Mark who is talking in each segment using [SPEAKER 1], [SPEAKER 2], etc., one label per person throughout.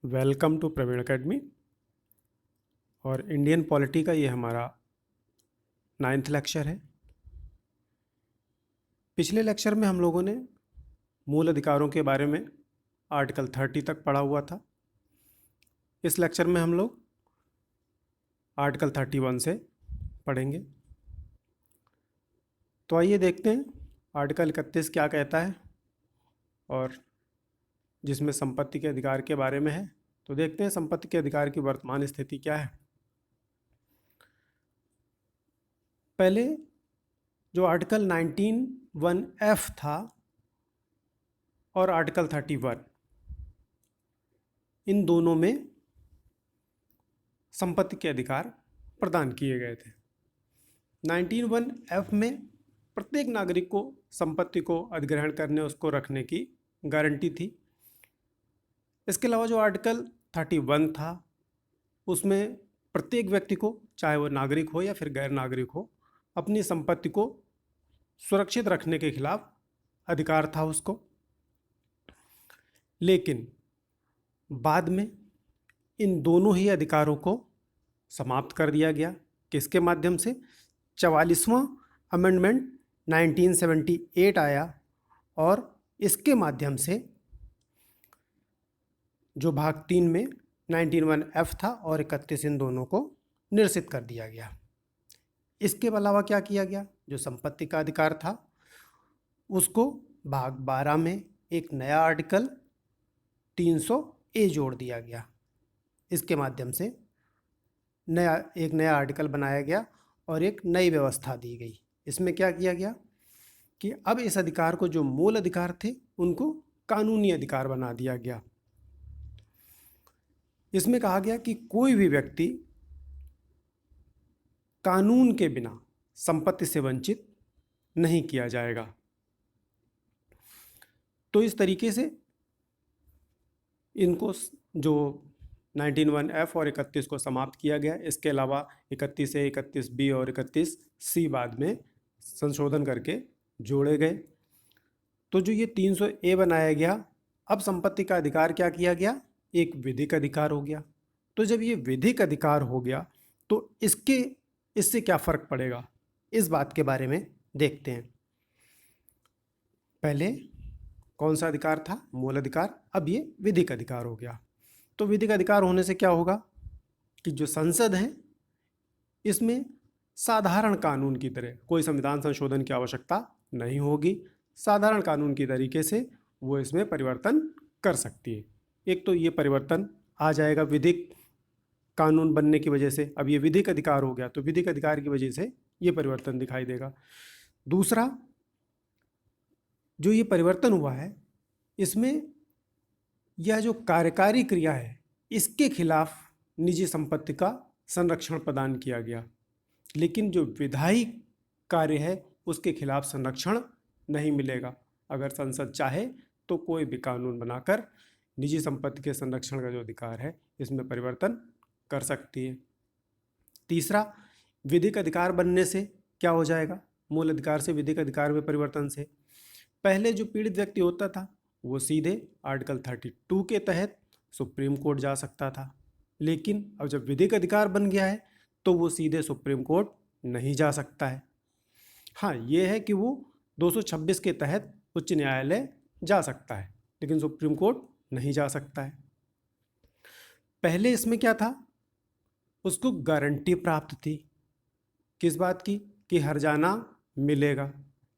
[SPEAKER 1] Welcome to Praveen academy. और Indian polity का ये हमारा 9th लेक्चर है। पिछले लेक्चर में हम लोगों ने मूल अधिकारों के बारे में आर्टिकल 30 तक पढ़ा हुआ था। इस लेक्चर में हम लोग आर्टिकल 31 से पढ़ेंगे। तो आइए देखते हैं आर्टिकल 31 क्या कहता है, और जिसमें संपत्ति के अधिकार के बारे में है। तो देखते हैं संपत्ति के अधिकार की वर्तमान स्थिति क्या है। पहले जो आर्टिकल 19(1)(f था और आर्टिकल 31, इन दोनों में संपत्ति के अधिकार प्रदान किए गए थे। 19(1)(f) में प्रत्येक नागरिक को संपत्ति को अधिग्रहण करने, उसको रखने की गारंटी थी। इसके अलावा जो आर्टिकल 31 था, उसमें प्रत्येक व्यक्ति को, चाहे वो नागरिक हो या फिर गैर नागरिक हो, अपनी संपत्ति को सुरक्षित रखने के खिलाफ अधिकार था उसको। लेकिन बाद में इन दोनों ही अधिकारों को समाप्त कर दिया गया। किसके माध्यम से? 44वां अमेंडमेंट 1978 आया और इसके माध्यम से जो भाग 3 में 19(1)(f) था और 31, इन दोनों को निरसित कर दिया गया। इसके अलावा क्या किया गया? जो संपत्ति का अधिकार था उसको भाग 12 में एक नया आर्टिकल 300A जोड़ दिया गया। इसके माध्यम से एक नया आर्टिकल बनाया गया और एक नई व्यवस्था दी गई। इसमें क्या किया गया कि अब इस अधिकार को, जो मूल अधिकार थे, उनको कानूनी अधिकार बना दिया गया। इसमें कहा गया कि कोई भी व्यक्ति कानून के बिना संपत्ति से वंचित नहीं किया जाएगा। तो इस तरीके से इनको, जो 19(1)(f) और 31 को समाप्त किया गया। इसके अलावा 31A, 31B और 31C बाद में संशोधन करके जोड़े गए। तो जो ये 300A बनाया गया, अब संपत्ति का अधिकार क्या किया गया? एक विधिक अधिकार हो गया। तो जब ये विधिक अधिकार हो गया तो इससे क्या फर्क पड़ेगा, इस बात के बारे में देखते हैं। पहले कौन सा अधिकार था? मूल अधिकार। अब ये विधिक अधिकार हो गया। तो विधिक अधिकार होने से क्या होगा कि जो संसद है, इसमें साधारण कानून की तरह कोई संविधान संशोधन की आवश्यकता नहीं होगी। साधारण कानून की तरीके से वो इसमें परिवर्तन कर सकती है। एक तो ये परिवर्तन आ जाएगा विधिक कानून बनने की वजह से। अब ये विधिक अधिकार हो गया तो विधिक अधिकार की वजह से ये परिवर्तन दिखाई देगा। दूसरा, जो ये परिवर्तन हुआ है, इसमें यह जो कार्यकारी क्रिया है, इसके खिलाफ निजी संपत्ति का संरक्षण प्रदान किया गया। लेकिन जो विधायी कार्य है, उसके खिलाफ संरक्षण नहीं मिलेगा। अगर संसद चाहे तो कोई भी कानून बनाकर निजी संपत्ति के संरक्षण का जो अधिकार है, इसमें परिवर्तन कर सकती है। तीसरा, विधिक अधिकार बनने से क्या हो जाएगा? मूल अधिकार से विधिक अधिकार में परिवर्तन से पहले जो पीड़ित व्यक्ति होता था, वो सीधे आर्टिकल 32 के तहत सुप्रीम कोर्ट जा सकता था। लेकिन अब जब विधिक अधिकार बन गया है तो वो सीधे सुप्रीम कोर्ट नहीं जा सकता है। हाँ, ये है कि वो 226 के तहत उच्च न्यायालय जा सकता है, लेकिन सुप्रीम कोर्ट नहीं जा सकता है। पहले इसमें क्या था? उसको गारंटी प्राप्त थी। किस बात की? कि हर्जाना मिलेगा।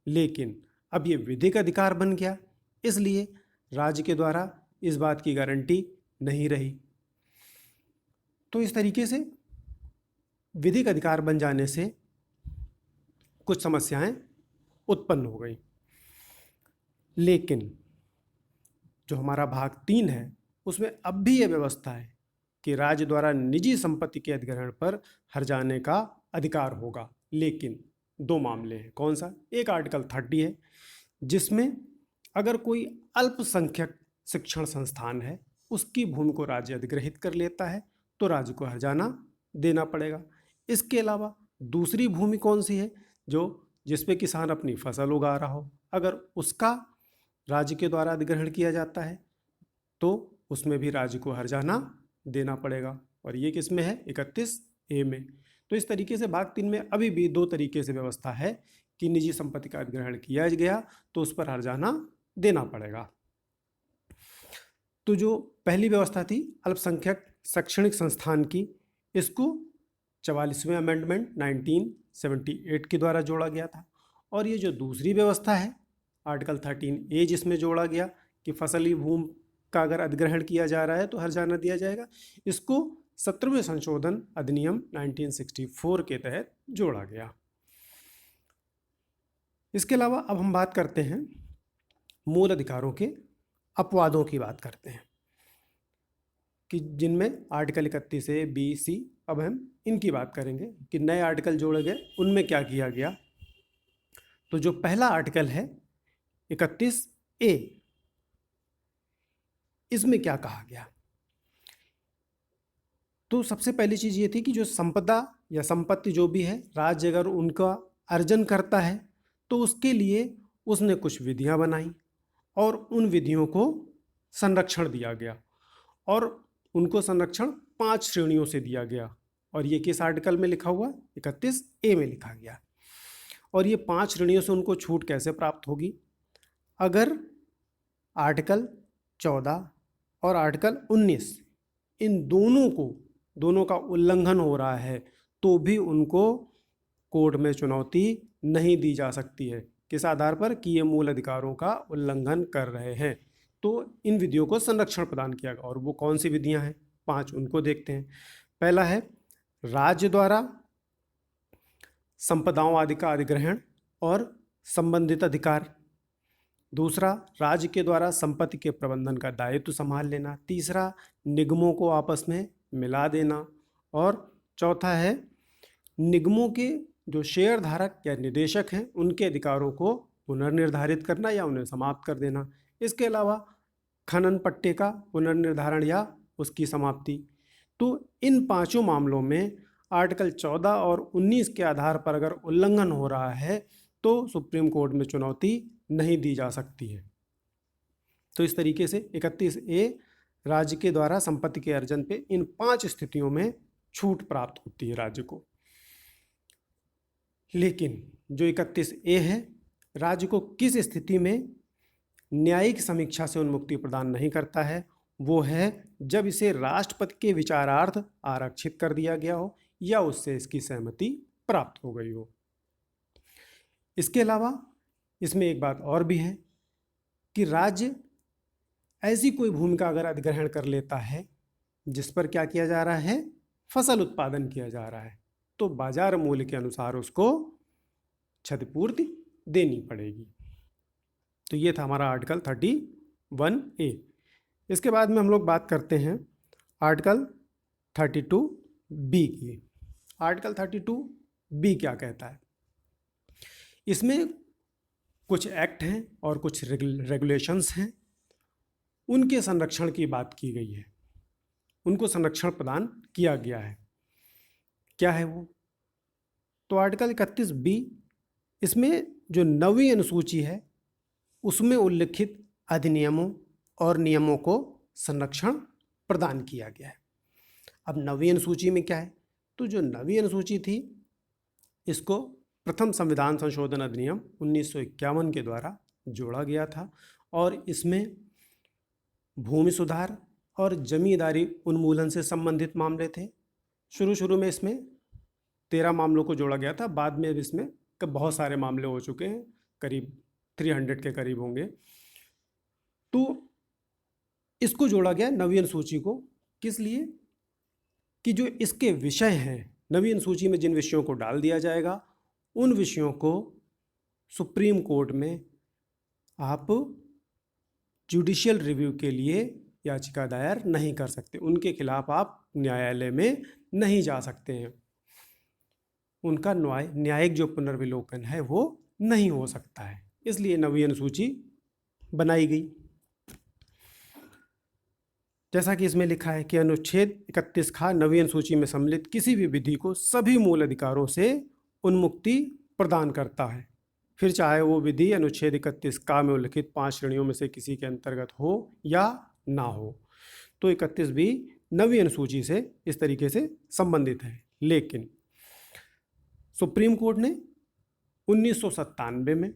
[SPEAKER 1] लेकिन अब ये विधिक अधिकार बन गया, इसलिए राज्य के द्वारा इस बात की गारंटी नहीं रही। तो इस तरीके से विधिक अधिकार बन जाने से कुछ समस्याएं उत्पन्न हो गई। लेकिन जो हमारा भाग 3 है, उसमें अब भी यह व्यवस्था है कि राज्य द्वारा निजी संपत्ति के अधिग्रहण पर हर्जाने का अधिकार होगा। लेकिन 2 मामले हैं। कौन सा? एक आर्टिकल 30 है, जिसमें अगर कोई अल्पसंख्यक शिक्षण संस्थान है, उसकी भूमि को राज्य अधिग्रहित कर लेता है तो राज्य को हर्जाना देना पड़ेगा। इसके अलावा दूसरी भूमि कौन सी है? जिस पे किसान अपनी फसल उगा रहा हो, अगर उसका राज्य के द्वारा अधिग्रहण किया जाता है तो उसमें भी राज्य को हर्जाना देना पड़ेगा। और ये किस में है? 31A में। तो इस तरीके से भाग 3 में अभी भी दो तरीके से व्यवस्था है कि निजी संपत्ति का अधिग्रहण किया गया तो उस पर हर्जाना देना पड़ेगा। तो जो पहली व्यवस्था थी अल्पसंख्यक शैक्षणिक संस्थान की, इसको 44वें अमेंडमेंट 1978 के द्वारा जोड़ा गया था। और ये जो दूसरी व्यवस्था है आर्टिकल 13A, जिसमें जोड़ा गया कि फसली भूमि का अगर अधिग्रहण किया जा रहा है तो हर्जाना दिया जाएगा, इसको 17वें संशोधन अधिनियम 1964 के तहत जोड़ा गया। इसके अलावा अब हम बात करते हैं मूल अधिकारों के अपवादों की बात करते हैं कि जिनमें आर्टिकल 31A, B, C, अब हम इनकी बात करेंगे कि नए आर्टिकल जोड़े गए उनमें क्या किया गया। तो जो पहला आर्टिकल है 31A, इसमें क्या कहा गया? तो सबसे पहली चीज ये थी कि जो संपदा या संपत्ति जो भी है राज्य अगर उनका अर्जन करता है तो उसके लिए उसने कुछ विधियां बनाई और उन विधियों को संरक्षण दिया गया और उनको संरक्षण 5 श्रेणियों से दिया गया। और ये किस आर्टिकल में लिखा हुआ? 31A में लिखा गया। और ये 5 श्रेणियों से उनको छूट कैसे प्राप्त होगी? अगर आर्टिकल 14 और आर्टिकल 19 इन दोनों का उल्लंघन हो रहा है तो भी उनको कोर्ट में चुनौती नहीं दी जा सकती है। किस आधार पर? कि ये मूल अधिकारों का उल्लंघन कर रहे हैं। तो इन विधियों को संरक्षण प्रदान किया गया। और वो कौन सी विधियां हैं? 5, उनको देखते हैं। पहला है राज्य द्वारा संपदाओं आदि का अधिग्रहण और संबंधित अधिकार। दूसरा, राज्य के द्वारा संपत्ति के प्रबंधन का दायित्व संभाल लेना। तीसरा, निगमों को आपस में मिला देना। और चौथा है निगमों के जो शेयर धारक या निदेशक हैं उनके अधिकारों को पुनर्निर्धारित करना या उन्हें समाप्त कर देना। इसके अलावा खनन पट्टे का पुनर्निर्धारण या उसकी समाप्ति। तो इन 5 मामलों में आर्टिकल 14 और 19 के आधार पर अगर उल्लंघन हो रहा है तो सुप्रीम कोर्ट में चुनौती नहीं दी जा सकती है। तो इस तरीके से 31A राज्य के द्वारा संपत्ति के अर्जन पे इन 5 स्थितियों में छूट प्राप्त होती है राज्य को। लेकिन जो 31A है राज्य को किस स्थिति में न्यायिक समीक्षा से उन्मुक्ति प्रदान नहीं करता है? वो है जब इसे राष्ट्रपति के विचारार्थ आरक्षित कर दिया गया हो या उससे इसकी सहमति प्राप्त हो गई हो। इसके अलावा इसमें एक बात और भी है कि राज्य ऐसी कोई भूमि का अगर अधिग्रहण कर लेता है जिस पर क्या किया जा रहा है? फसल उत्पादन किया जा रहा है, तो बाजार मूल्य के अनुसार उसको क्षतिपूर्ति देनी पड़ेगी। तो ये था हमारा आर्टिकल 31A। इसके बाद में हम लोग बात करते हैं आर्टिकल 32B की। आर्टिकल 32B क्या कहता है? इसमें कुछ एक्ट हैं और कुछ रेगुलेशंस हैं, उनके संरक्षण की बात की गई है, उनको संरक्षण प्रदान किया गया है। क्या है वो? तो आर्टिकल 31B, इसमें जो 9वीं अनुसूची है उसमें उल्लिखित अधिनियमों और नियमों को संरक्षण प्रदान किया गया है। अब 9वीं अनुसूची में क्या है? तो जो 9वीं अनुसूची थी इसको प्रथम संविधान संशोधन अधिनियम 1951 के द्वारा जोड़ा गया था और इसमें भूमि सुधार और जमींदारी उन्मूलन से संबंधित मामले थे। शुरू में इसमें 13 मामलों को जोड़ा गया था, बाद में इसमें बहुत सारे मामले हो चुके हैं, करीब 300 के करीब होंगे। तो इसको जोड़ा गया 9वीं अनुसूची को, किस लिए? कि जो इसके विषय हैं 9वीं अनुसूची में जिन विषयों को डाल दिया जाएगा उन विषयों को सुप्रीम कोर्ट में आप जुडिशियल रिव्यू के लिए याचिका दायर नहीं कर सकते, उनके खिलाफ आप न्यायालय में नहीं जा सकते हैं, उनका न्यायिक जो पुनर्विलोकन है वो नहीं हो सकता है। इसलिए 9वीं अनुसूची बनाई गई। जैसा कि इसमें लिखा है कि अनुच्छेद 31 खा 9वीं अनुसूची में सम्मिलित किसी भी विधि को सभी मूल अधिकारों से उन्मुक्ति प्रदान करता है, फिर चाहे वो विधि अनुच्छेद 31 का में उल्लिखित 5 श्रेणियों में से किसी के अंतर्गत हो या ना हो। तो 31 भी नवीं अनुसूची से इस तरीके से संबंधित है। लेकिन सुप्रीम कोर्ट ने 1997 में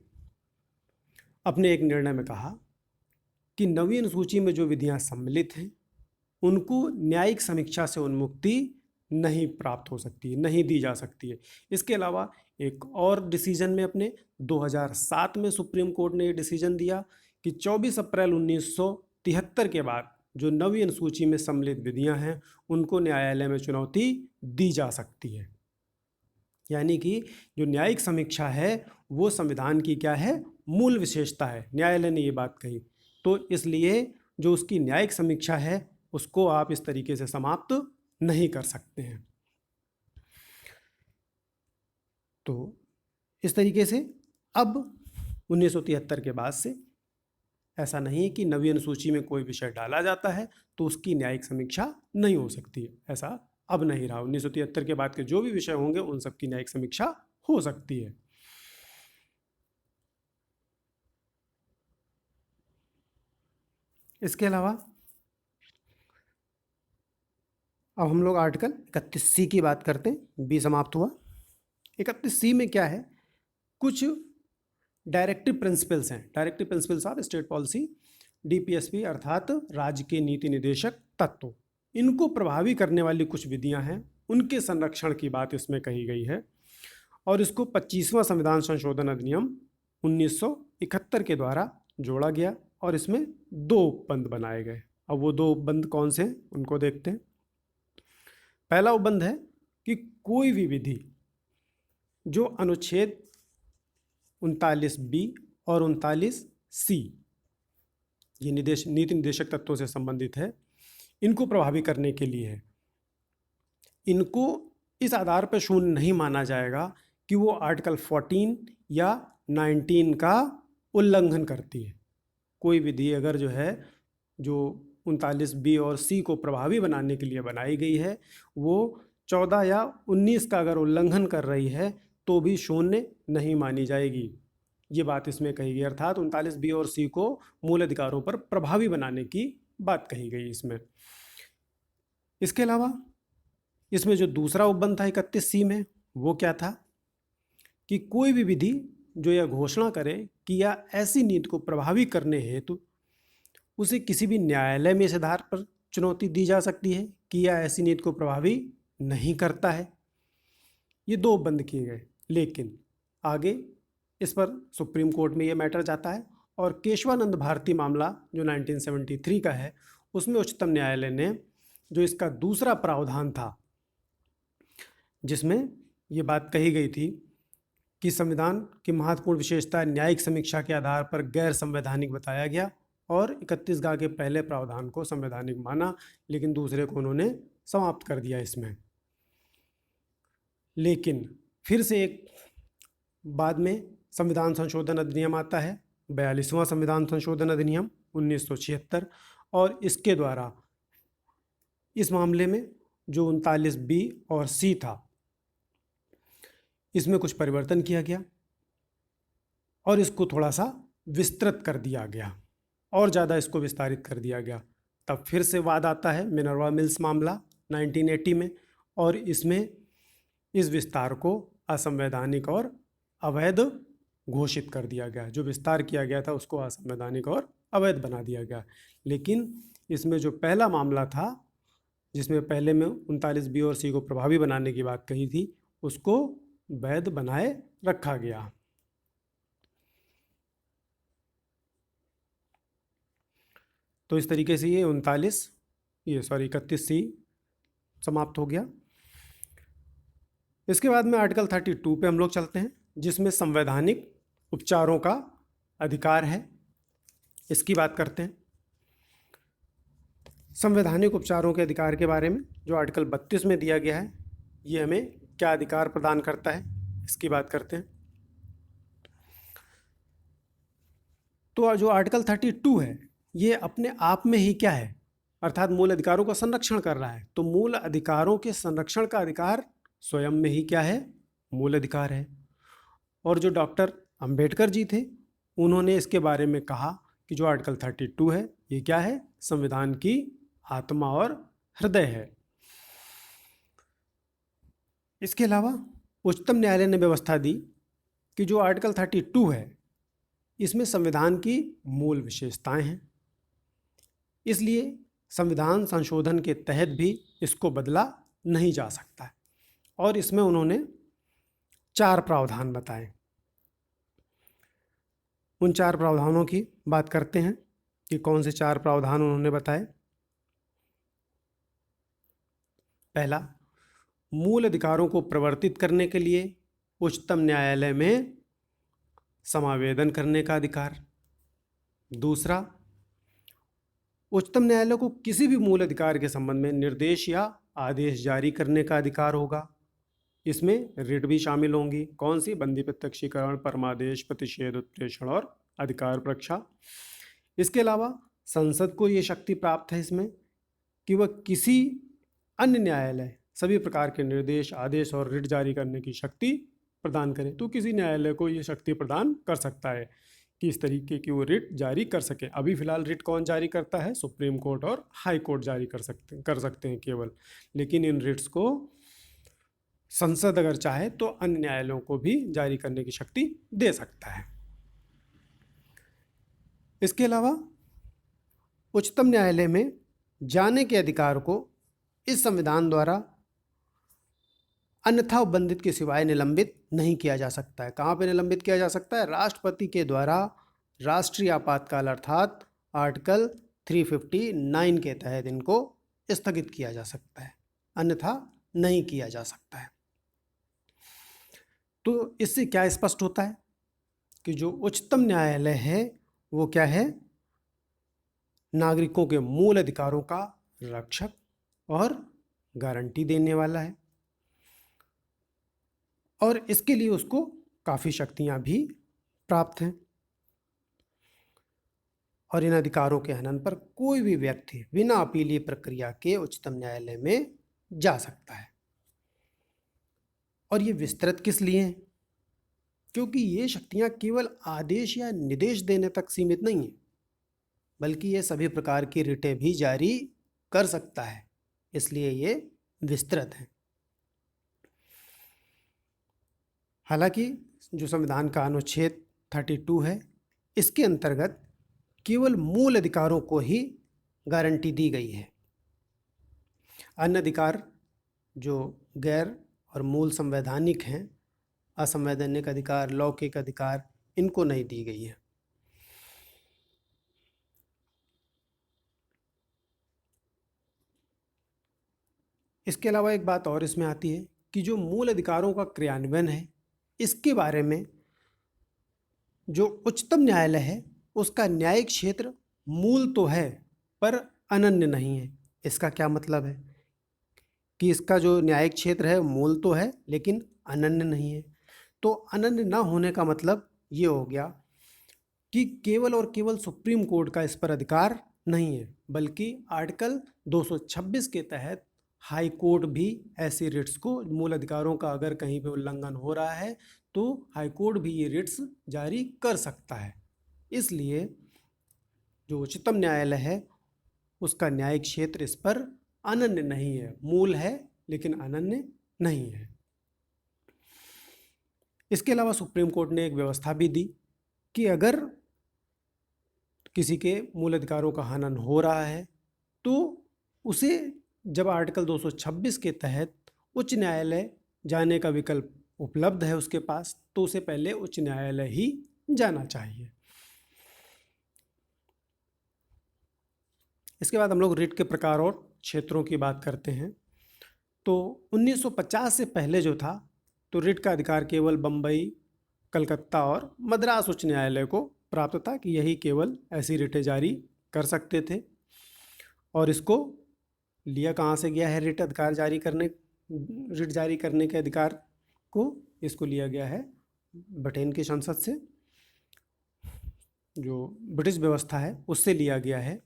[SPEAKER 1] अपने एक निर्णय में कहा कि नवीं अनुसूची में जो विधियां सम्मिलित हैं उनको न्यायिक समीक्षा से उन्मुक्ति नहीं प्राप्त हो सकती, नहीं दी जा सकती है। इसके अलावा एक और डिसीजन में अपने 2007 में सुप्रीम कोर्ट ने ये डिसीजन दिया कि 24 अप्रैल 1973 के बाद जो नवीं अनुसूची में सम्मिलित विधियां हैं उनको न्यायालय में चुनौती दी जा सकती है। यानी कि जो न्यायिक समीक्षा है वो संविधान की क्या है, मूल विशेषता है। न्यायालय ने ये बात कही, तो इसलिए जो उसकी न्यायिक समीक्षा है उसको आप इस तरीके से समाप्त नहीं कर सकते हैं। तो इस तरीके से अब 1973 के बाद से ऐसा नहीं है कि नवीं अनुसूची में कोई विषय डाला जाता है तो उसकी न्यायिक समीक्षा नहीं हो सकती है। ऐसा अब नहीं रहा। 1973 के बाद के जो भी विषय होंगे उन सब की न्यायिक समीक्षा हो सकती है। इसके अलावा अब हम लोग आर्टिकल 31C की बात करते हैं। बी समाप्त हुआ। 31C में क्या है, कुछ डायरेक्टिव प्रिंसिपल्स हैं। Directive principles of state policy, DPSP अर्थात राज्य के नीति निर्देशक तत्व, इनको प्रभावी करने वाली कुछ विधियां हैं, उनके संरक्षण की बात इसमें कही गई है। और इसको 25वां संविधान संशोधन अधिनियम 1971 के द्वारा जोड़ा गया और इसमें 2 उपबंध बनाए गए। अब वो 2 उपबंध कौन से हैं उनको देखते हैं। पहला उपबंध है कि कोई भी विधि जो अनुच्छेद 39B और 39C ये नीति निर्देशक तत्वों से संबंधित है, इनको प्रभावी करने के लिए है। इनको इस आधार पर शून्य नहीं माना जाएगा कि वो आर्टिकल 14 या 19 का उल्लंघन करती है। कोई विधि अगर जो है जो 39B और C को प्रभावी बनाने के लिए बनाई गई है, वो 14 या 19 का अगर उल्लंघन कर रही है तो भी शून्य नहीं मानी जाएगी। ये बात इसमें कही गई, अर्थात 39B और C को मूल अधिकारों पर प्रभावी बनाने की बात कही गई इसमें। इसके अलावा इसमें जो दूसरा उपबंध था 31C में, वो क्या था कि कोई भी विधि जो यह घोषणा करे कि या ऐसी नीति को प्रभावी करने हेतु उसे किसी भी न्यायालय में इस आधार पर चुनौती दी जा सकती है कि यह ऐसी नीति को प्रभावी नहीं करता है। ये 2 उपबंध किए गए। लेकिन आगे इस पर सुप्रीम कोर्ट में ये मैटर जाता है और केशवानंद भारती मामला जो 1973 का है, उसमें उच्चतम न्यायालय ने जो इसका दूसरा प्रावधान था, जिसमें ये बात कही गई थी कि संविधान की महत्वपूर्ण विशेषता न्यायिक समीक्षा के आधार पर गैर संवैधानिक बताया गया और 31 के पहले प्रावधान को संवैधानिक माना, लेकिन दूसरे को उन्होंने समाप्त कर दिया इसमें। लेकिन फिर से एक बाद में संविधान संशोधन अधिनियम आता है, 42वां संविधान संशोधन अधिनियम 1976, और इसके द्वारा इस मामले में जो 39B और C था, इसमें कुछ परिवर्तन किया गया और इसको थोड़ा सा विस्तृत कर दिया गया और ज़्यादा इसको विस्तारित कर दिया गया। तब फिर से वाद आता है मिनर्वा मिल्स मामला 1980 में, और इसमें इस विस्तार को असंवैधानिक और अवैध घोषित कर दिया गया। जो विस्तार किया गया था उसको असंवैधानिक और अवैध बना दिया गया। लेकिन इसमें जो पहला मामला था, जिसमें पहले में 39B और C को प्रभावी बनाने की बात कही थी, उसको वैध बनाए रखा गया। तो इस तरीके से ये 31C समाप्त हो गया। इसके बाद में आर्टिकल 32 पे हम लोग चलते हैं, जिसमें संवैधानिक उपचारों का अधिकार है। इसकी बात करते हैं। संवैधानिक उपचारों के अधिकार के बारे में जो आर्टिकल 32 में दिया गया है, ये हमें क्या अधिकार प्रदान करता है, इसकी बात करते हैं। तो जो आर्टिकल 32 है, ये अपने आप में ही क्या है, अर्थात मूल अधिकारों का संरक्षण कर रहा है। तो मूल अधिकारों के संरक्षण का अधिकार स्वयं में ही क्या है, मूल अधिकार है। और जो डॉक्टर अंबेडकर जी थे, उन्होंने इसके बारे में कहा कि जो आर्टिकल 32 है, ये क्या है, संविधान की आत्मा और हृदय है। इसके अलावा उच्चतम न्यायालय ने व्यवस्था दी कि जो आर्टिकल 32 है इसमें संविधान की मूल विशेषताएं हैं, इसलिए संविधान संशोधन के तहत भी इसको बदला नहीं जा सकता है। और इसमें उन्होंने 4 प्रावधान बताए। उन 4 प्रावधानों की बात करते हैं कि कौन से 4 प्रावधान उन्होंने बताए। पहला, मूल अधिकारों को प्रवर्तित करने के लिए उच्चतम न्यायालय में समावेदन करने का अधिकार। दूसरा, उच्चतम न्यायालय को किसी भी मूल अधिकार के संबंध में निर्देश या आदेश जारी करने का अधिकार होगा। इसमें रिट भी शामिल होंगी। कौन सी? बंदी, प्रत्यक्षीकरण, परमादेश, प्रतिषेध, उत्प्रेषण और अधिकार परीक्षा। इसके अलावा संसद को ये शक्ति प्राप्त है इसमें कि वह किसी अन्य न्यायालय सभी प्रकार के निर्देश, आदेश और रिट जारी करने की शक्ति प्रदान करे। तो किसी न्यायालय को ये शक्ति प्रदान कर सकता है कि इस तरीके की वो रिट जारी कर सके। अभी फिलहाल रिट कौन जारी करता है? सुप्रीम कोर्ट और हाई कोर्ट जारी कर सकते हैं केवल। लेकिन इन रिट्स को संसद अगर चाहे तो अन्य न्यायालयों को भी जारी करने की शक्ति दे सकता है। इसके अलावा उच्चतम न्यायालय में जाने के अधिकार को इस संविधान द्वारा अन्यथा उपबंधित के सिवाय निलंबित नहीं किया जा सकता है। कहाँ पे निलंबित किया जा सकता है? राष्ट्रपति के द्वारा राष्ट्रीय आपातकाल अर्थात आर्टिकल 359 के तहत इनको स्थगित किया जा सकता है, अन्यथा नहीं किया जा सकता है। तो इससे क्या स्पष्ट होता है कि जो उच्चतम न्यायालय है वो क्या है? नागरिकों के मूल अधिकारों का रक्षक और गारंटी देने वाला है, और इसके लिए उसको काफ़ी शक्तियां भी प्राप्त हैं। और इन अधिकारों के हनन पर कोई भी व्यक्ति बिना अपीलीय प्रक्रिया के उच्चतम न्यायालय में जा सकता है। और ये विस्तृत किस लिए हैं? क्योंकि ये शक्तियां केवल आदेश या निर्देश देने तक सीमित नहीं है, बल्कि ये सभी प्रकार की रिटें भी जारी कर सकता है, इसलिए ये विस्तृत है। हालांकि जो संविधान का अनुच्छेद 32 है इसके अंतर्गत केवल मूल अधिकारों को ही गारंटी दी गई है। अन्य अधिकार जो गैर और मूल संवैधानिक हैं, असंवैधानिक अधिकार, लौकिक अधिकार, इनको नहीं दी गई है। इसके अलावा एक बात और इसमें आती है कि जो मूल अधिकारों का क्रियान्वयन है इसके बारे में जो उच्चतम न्यायालय है उसका न्यायिक क्षेत्र मूल तो है पर अनन्य नहीं है। इसका क्या मतलब है कि इसका जो न्यायिक क्षेत्र है मूल तो है लेकिन अनन्य नहीं है। तो अनन्य ना होने का मतलब ये हो गया कि केवल और केवल सुप्रीम कोर्ट का इस पर अधिकार नहीं है, बल्कि आर्टिकल 226 के तहत हाई कोर्ट भी ऐसी रिट्स को, मूल अधिकारों का अगर कहीं पे उल्लंघन हो रहा है तो हाई कोर्ट भी ये रिट्स जारी कर सकता है। इसलिए जो उच्चतम न्यायालय है उसका न्यायिक क्षेत्र इस पर अनन्य नहीं है, मूल है लेकिन अनन्य नहीं है। इसके अलावा सुप्रीम कोर्ट ने एक व्यवस्था भी दी कि अगर किसी के मूल अधिकारों का हनन हो रहा है तो उसे जब आर्टिकल 226 के तहत उच्च न्यायालय जाने का विकल्प उपलब्ध है उसके पास, तो उसे पहले उच्च न्यायालय ही जाना चाहिए। इसके बाद हम लोग रिट के प्रकार और क्षेत्रों की बात करते हैं। तो 1950 से पहले जो था तो रिट का अधिकार केवल बम्बई, कलकत्ता और मद्रास उच्च न्यायालय को प्राप्त था कि यही केवल ऐसी रिटें जारी कर सकते थे। और इसको लिया कहाँ से गया है? रिट जारी करने के अधिकार को इसको लिया गया है ब्रिटेन की संसद से, जो ब्रिटिश व्यवस्था है उससे लिया गया है,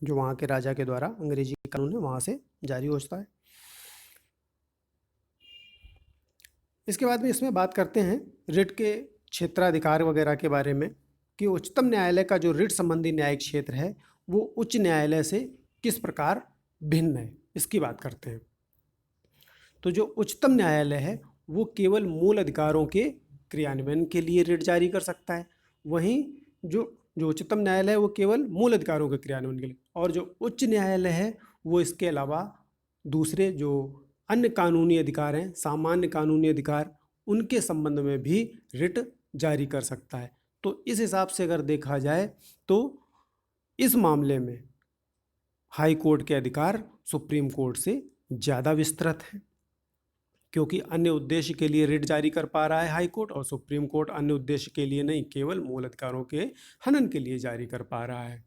[SPEAKER 1] जो वहाँ के राजा के द्वारा अंग्रेजी कानून है वहाँ से जारी होता है। इसके बाद में इसमें बात करते हैं रिट के क्षेत्राधिकार वगैरह के बारे में। कि उच्चतम न्यायालय का जो रिट संबंधी न्यायिक क्षेत्र है वो उच्च न्यायालय से किस प्रकार भिन्न है, इसकी बात करते हैं। तो जो उच्चतम न्यायालय है वो केवल मूल अधिकारों के क्रियान्वयन के लिए रिट जारी कर सकता है। वहीं जो जो उच्चतम न्यायालय है वो केवल मूल अधिकारों के क्रियान्वयन के लिए, और जो उच्च न्यायालय है वो इसके अलावा दूसरे जो अन्य कानूनी अधिकार हैं, सामान्य कानूनी अधिकार, उनके संबंध में भी रिट जारी कर सकता है। तो इस हिसाब से अगर देखा जाए तो इस मामले में हाई कोर्ट के अधिकार सुप्रीम कोर्ट से ज़्यादा विस्तृत हैं, क्योंकि अन्य उद्देश्य के लिए रिट जारी कर पा रहा है हाई कोर्ट, और सुप्रीम कोर्ट अन्य उद्देश्य के लिए नहीं, केवल मूल अधिकारों के हनन के लिए जारी कर पा रहा है।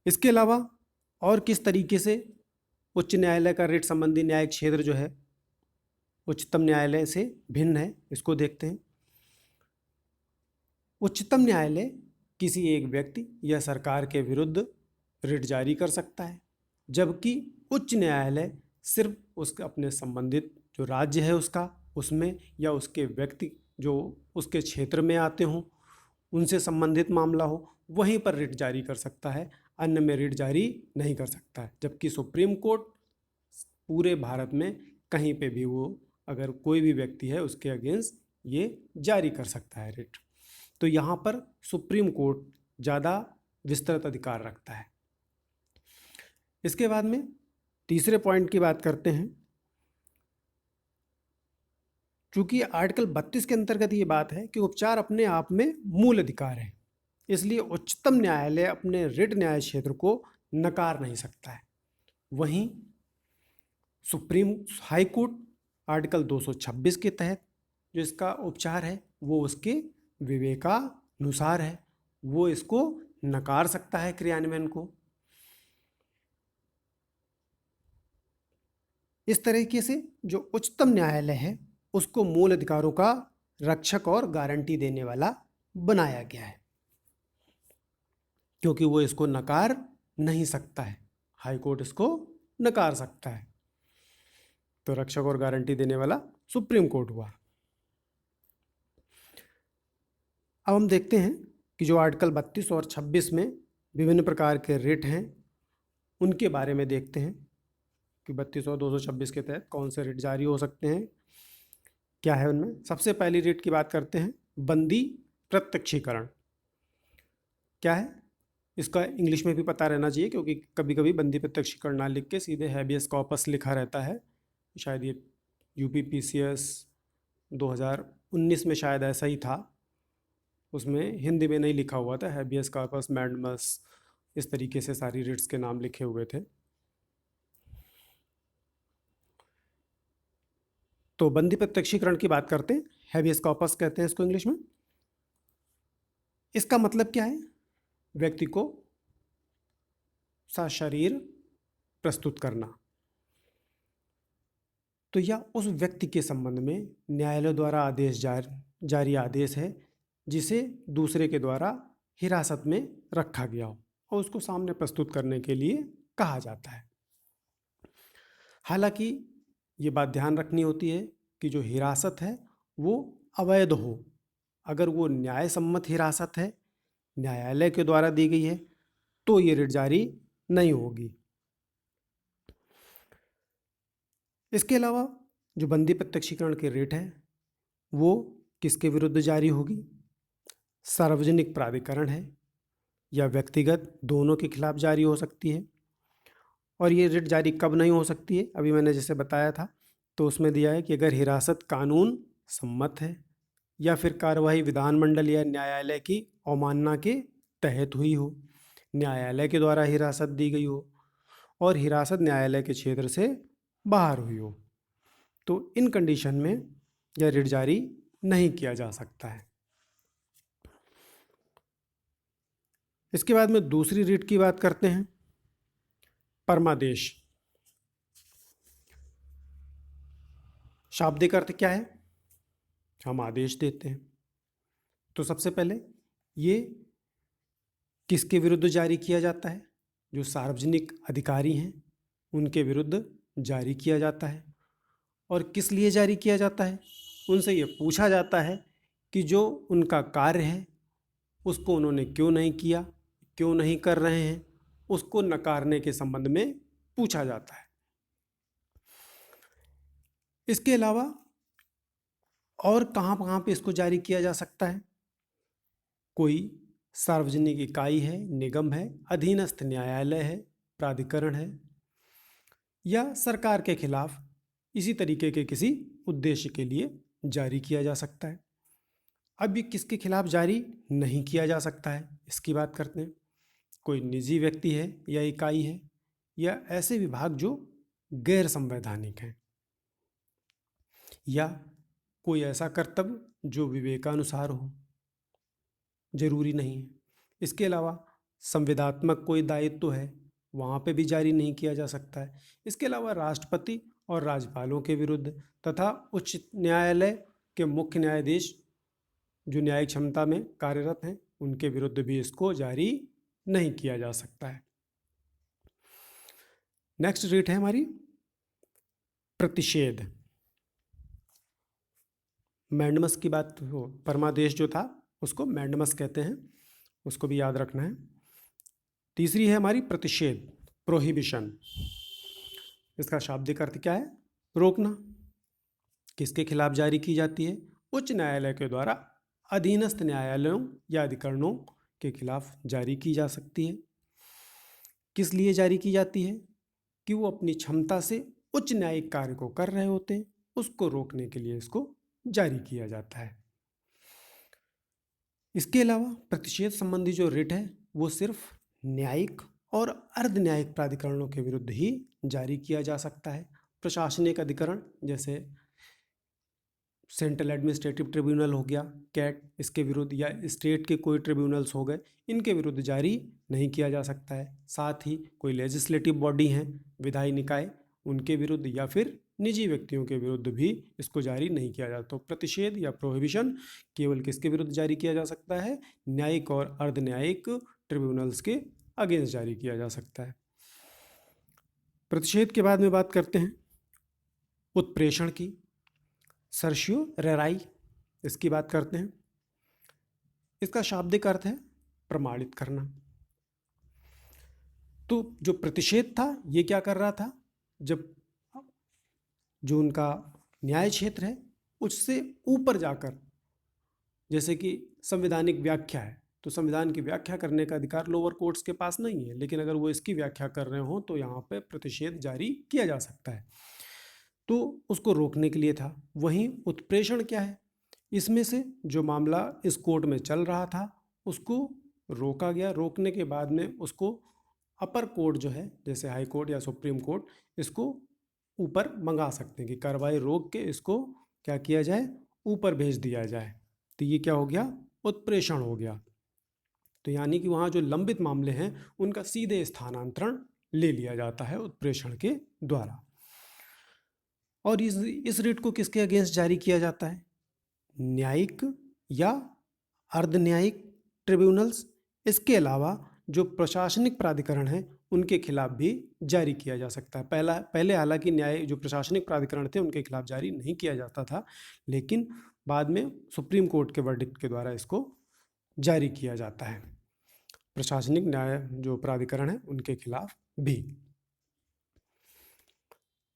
[SPEAKER 1] इसके अलावा और किस तरीके से उच्च न्यायालय का रिट संबंधी न्यायिक क्षेत्र जो है उच्चतम न्यायालय से भिन्न है, इसको देखते हैं। उच्चतम न्यायालय किसी एक व्यक्ति या सरकार के विरुद्ध रिट जारी कर सकता है, जबकि उच्च न्यायालय सिर्फ उसके अपने संबंधित जो राज्य है उसका, उसमें या उसके व्यक्ति जो उसके क्षेत्र में आते हों, उनसे संबंधित मामला हो, वहीं पर रिट जारी कर सकता है, अन्य में रिट जारी नहीं कर सकता है। जबकि सुप्रीम कोर्ट पूरे भारत में कहीं पे भी वो अगर कोई भी व्यक्ति है उसके अगेंस्ट ये जारी कर सकता है रिट। तो यहाँ पर सुप्रीम कोर्ट ज़्यादा विस्तृत अधिकार रखता है। इसके बाद में तीसरे पॉइंट की बात करते हैं। चूंकि आर्टिकल 32 के अंतर्गत ये बात है कि उपचार अपने आप में मूल अधिकार है, इसलिए उच्चतम न्यायालय अपने रिट न्याय क्षेत्र को नकार नहीं सकता है। वहीं सुप्रीम हाई कोर्ट आर्टिकल 226 के तहत जो इसका उपचार है वो उसके विवेकानुसार है, वो इसको नकार सकता है क्रियान्वयन को। इस तरीके से जो उच्चतम न्यायालय है उसको मूल अधिकारों का रक्षक और गारंटी देने वाला बनाया गया है, क्योंकि वो इसको नकार नहीं सकता है, हाई कोर्ट इसको नकार सकता है। तो रक्षक और गारंटी देने वाला सुप्रीम कोर्ट हुआ। अब हम देखते हैं कि जो आर्टिकल 32 और 26 में विभिन्न प्रकार के रिट हैं उनके बारे में देखते हैं कि 32 और 226 के तहत कौन से रिट जारी हो सकते हैं, क्या है उनमें। सबसे पहली रिट की बात करते हैं, बंदी प्रत्यक्षीकरण। क्या है इसका इंग्लिश में भी पता रहना चाहिए, क्योंकि कभी कभी बंदी प्रत्यक्षीकरण ना लिख के सीधे हैबियस कॉर्पस लिखा रहता है। शायद ये UPPCS 2019 में शायद ऐसा ही था, उसमें हिंदी में नहीं लिखा हुआ था, हैबियस कॉर्पस मैंडमस, इस तरीके से सारी रिट्स के नाम लिखे हुए थे। तो बंदी प्रत्यक्षीकरण की बात करते हैं, हैबियस कॉर्पस कहते हैं इसको इंग्लिश में। इसका मतलब क्या है, व्यक्ति को सशरीर प्रस्तुत करना। तो यह उस व्यक्ति के संबंध में न्यायालय द्वारा आदेश जारी आदेश है जिसे दूसरे के द्वारा हिरासत में रखा गया हो और उसको सामने प्रस्तुत करने के लिए कहा जाता है। हालांकि ये बात ध्यान रखनी होती है कि जो हिरासत है वो अवैध हो। अगर वो न्याय सम्मत हिरासत है, न्यायालय के द्वारा दी गई है, तो ये रिट जारी नहीं होगी। इसके अलावा जो बंदी प्रत्यक्षीकरण की रिट है वो किसके विरुद्ध जारी होगी, सार्वजनिक प्राधिकरण है या व्यक्तिगत, दोनों के खिलाफ जारी हो सकती है। और ये रिट जारी कब नहीं हो सकती है, अभी मैंने जैसे बताया था तो उसमें दिया है कि अगर हिरासत कानून सम्मत है या फिर कार्यवाही विधानमंडल या न्यायालय की अवमानना के तहत हुई हो, न्यायालय के द्वारा हिरासत दी गई हो और हिरासत न्यायालय के क्षेत्र से बाहर हुई हो, तो इन कंडीशन में यह रिट जारी नहीं किया जा सकता है। इसके बाद में दूसरी रिट की बात करते हैं, परमादेश। शाब्दिक अर्थ क्या है, हम आदेश देते हैं। तो सबसे पहले ये किसके विरुद्ध जारी किया जाता है, जो सार्वजनिक अधिकारी हैं उनके विरुद्ध जारी किया जाता है। और किस लिए जारी किया जाता है, उनसे ये पूछा जाता है कि जो उनका कार्य है उसको उन्होंने क्यों नहीं किया, क्यों नहीं कर रहे हैं, उसको नकारने के संबंध में पूछा जाता है। इसके अलावा और कहाँ कहाँ पे इसको जारी किया जा सकता है? कोई सार्वजनिक इकाई है, निगम है, अधीनस्थ न्यायालय है, प्राधिकरण है, या सरकार के खिलाफ इसी तरीके के किसी उद्देश्य के लिए जारी किया जा सकता है। अब ये किसके खिलाफ जारी नहीं किया जा सकता है, इसकी बात करते हैं। कोई निजी व्यक्ति है या इकाई है, या ऐसे विभाग जो गैर संवैधानिक हैं, या कोई ऐसा कर्तव्य जो विवेकानुसार हो, जरूरी नहीं है। इसके अलावा संविदात्मक कोई दायित्व है, वहाँ पे भी जारी नहीं किया जा सकता है। इसके अलावा राष्ट्रपति और राज्यपालों के विरुद्ध तथा उच्च न्यायालय के मुख्य न्यायाधीश जो न्यायिक क्षमता में कार्यरत हैं, उनके विरुद्ध भी इसको जारी नहीं किया जा सकता है। नेक्स्ट रेट है हमारी प्रतिषेध। मैंडमस की बात हो, परमादेश जो था उसको मैंडमस कहते हैं, उसको भी याद रखना है। तीसरी है हमारी प्रतिषेध, प्रोहिबिशन। इसका शाब्दिक अर्थ क्या है? रोकना। किसके खिलाफ जारी की जाती है? उच्च न्यायालय के द्वारा अधीनस्थ न्यायालयों या अधिकरणों के खिलाफ जारी की जा सकती है। किस लिए जारी की जाती है? कि वो अपनी क्षमता से उच्च न्यायिक कार्य को कर रहे होते हैं, उसको रोकने के लिए इसको जारी किया जाता है। इसके अलावा प्रतिषेध संबंधी जो रिट है वो सिर्फ न्यायिक और अर्ध न्यायिक प्राधिकरणों के विरुद्ध ही जारी किया जा सकता है। प्रशासनिक अधिकरण जैसे सेंट्रल एडमिनिस्ट्रेटिव ट्रिब्यूनल हो गया, कैट, इसके विरुद्ध, या स्टेट के कोई ट्रिब्यूनल्स हो गए, इनके विरुद्ध जारी नहीं किया जा सकता है। साथ ही कोई लेजिस्लेटिव बॉडी हैं, विधायी निकाय, उनके विरुद्ध या फिर निजी व्यक्तियों के विरुद्ध भी इसको जारी नहीं किया जाता। तो प्रतिषेध या प्रोहिबिशन केवल किसके विरुद्ध जारी किया जा सकता है? न्यायिक और अर्ध न्यायिक ट्रिब्यूनल्स के अगेंस्ट जारी किया जा सकता है। प्रतिषेध के बाद में बात करते हैं उत्प्रेषण की, सर्शियो रेराई, इसकी बात करते हैं। इसका शाब्दिक अर्थ है प्रमाणित करना। तो जो प्रतिषेध था ये क्या कर रहा था? जब जो उनका न्याय क्षेत्र है उससे ऊपर जाकर, जैसे कि संवैधानिक व्याख्या है, तो संविधान की व्याख्या करने का अधिकार लोअर कोर्ट्स के पास नहीं है, लेकिन अगर वो इसकी व्याख्या कर रहे हो तो यहाँ पे प्रतिषेध जारी किया जा सकता है। तो उसको रोकने के लिए था। वहीं उत्प्रेषण क्या है? इसमें से जो मामला इस कोर्ट में चल रहा था उसको रोका गया। रोकने के बाद में उसको अपर कोर्ट जो है, जैसे हाई कोर्ट या सुप्रीम कोर्ट, इसको ऊपर मंगा सकते हैं कि कार्रवाई रोक के इसको क्या किया जाए, ऊपर भेज दिया जाए। तो ये क्या हो गया? उत्प्रेषण हो गया। तो यानी कि वहाँ जो लंबित मामले हैं उनका सीधे स्थानांतरण ले लिया जाता है उत्प्रेषण के द्वारा। और इस रिट को किसके अगेंस्ट जारी किया जाता है? न्यायिक या अर्ध न्यायिक ट्रिब्यूनल्स, इसके अलावा जो प्रशासनिक प्राधिकरण हैं उनके खिलाफ भी जारी किया जा सकता है। पहले हालांकि न्याय जो प्रशासनिक प्राधिकरण थे उनके खिलाफ जारी नहीं किया जाता था, लेकिन बाद में सुप्रीम कोर्ट के वर्डिक्ट के द्वारा इसको जारी किया जाता है। प्रशासनिक न्याय जो प्राधिकरण है उनके खिलाफ भी।